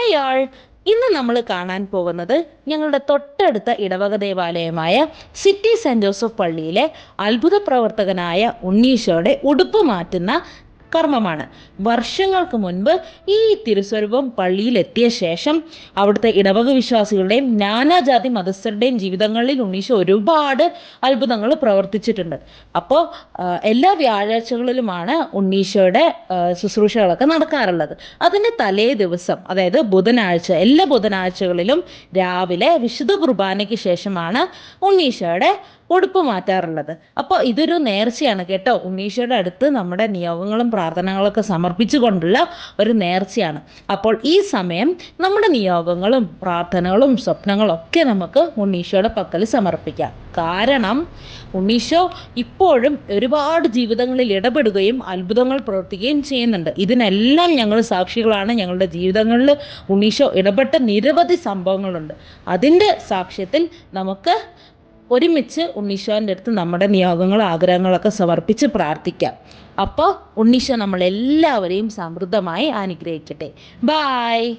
Hi ആൾ. ഇന്ന് നമ്മൾ കാണാൻ പോകുന്നത് ഞങ്ങളുടെ തൊട്ടടുത്ത ഇടവക ദേവാലയമായ സിറ്റി സെൻറ് ജോസഫ് പള്ളിയിലെ അത്ഭുത പ്രവർത്തകനായ ഉണ്ണീശോയുടെ ഉടുപ്പ് മാറ്റുന്ന കർമ്മമാണ്. വർഷങ്ങൾക്ക് മുൻപ് ഈ തിരുസ്വരൂപം പള്ളിയിലെത്തിയ ശേഷം അവിടുത്തെ ഇടവക വിശ്വാസികളുടെയും നാനാജാതി മതസ്ഥരുടെയും ജീവിതങ്ങളിൽ ഉണ്ണീശോ ഒരുപാട് അത്ഭുതങ്ങൾ പ്രവർത്തിച്ചിട്ടുണ്ട്. അപ്പോൾ എല്ലാ വ്യാഴാഴ്ചകളിലുമാണ് ഉണ്ണീശോയുടെ ശുശ്രൂഷകളൊക്കെ നടക്കാറുള്ളത്. അതിൻ്റെ തലേ ദിവസം, അതായത് ബുധനാഴ്ച, എല്ലാ ബുധനാഴ്ചകളിലും രാവിലെ വിശുദ്ധ കുർബാനയ്ക്ക് ശേഷമാണ് ഉണ്ണീശോയുടെ ഉടുപ്പ് മാറ്റാറുള്ളത്. അപ്പോൾ ഇതൊരു നേർച്ചയാണ് കേട്ടോ. ഉണ്ണീശോയുടെ അടുത്ത് നമ്മുടെ നിയോഗങ്ങളും പ്രാർത്ഥനകളൊക്കെ സമർപ്പിച്ചുകൊണ്ടുള്ള ഒരു നേർച്ചയാണ്. അപ്പോൾ ഈ സമയം നമ്മുടെ നിയോഗങ്ങളും പ്രാർത്ഥനകളും സ്വപ്നങ്ങളും ഒക്കെ നമുക്ക് ഉണ്ണീശോയുടെ പക്കൽ സമർപ്പിക്കാം. കാരണം ഉണ്ണീശോ ഇപ്പോഴും ഒരുപാട് ജീവിതങ്ങളിൽ ഇടപെടുകയും അത്ഭുതങ്ങൾ പ്രവർത്തിക്കുകയും ചെയ്യുന്നുണ്ട്. ഇതിനെല്ലാം ഞങ്ങൾ സാക്ഷികളാണ്. ഞങ്ങളുടെ ജീവിതങ്ങളിൽ ഉണ്ണീശോ ഇടപെട്ട നിരവധി സംഭവങ്ങളുണ്ട്. അതിൻ്റെ സാക്ഷ്യത്തിൽ നമുക്ക് ഒരുമിച്ച് ഉണ്ണീശോൻ്റെ അടുത്ത് നമ്മുടെ നിയോഗങ്ങളും ആഗ്രഹങ്ങളൊക്കെ സമർപ്പിച്ച് പ്രാർത്ഥിക്കാം. അപ്പോൾ ഉണ്ണീശോ നമ്മളെല്ലാവരെയും സമൃദ്ധമായി അനുഗ്രഹിക്കട്ടെ. ബായ്.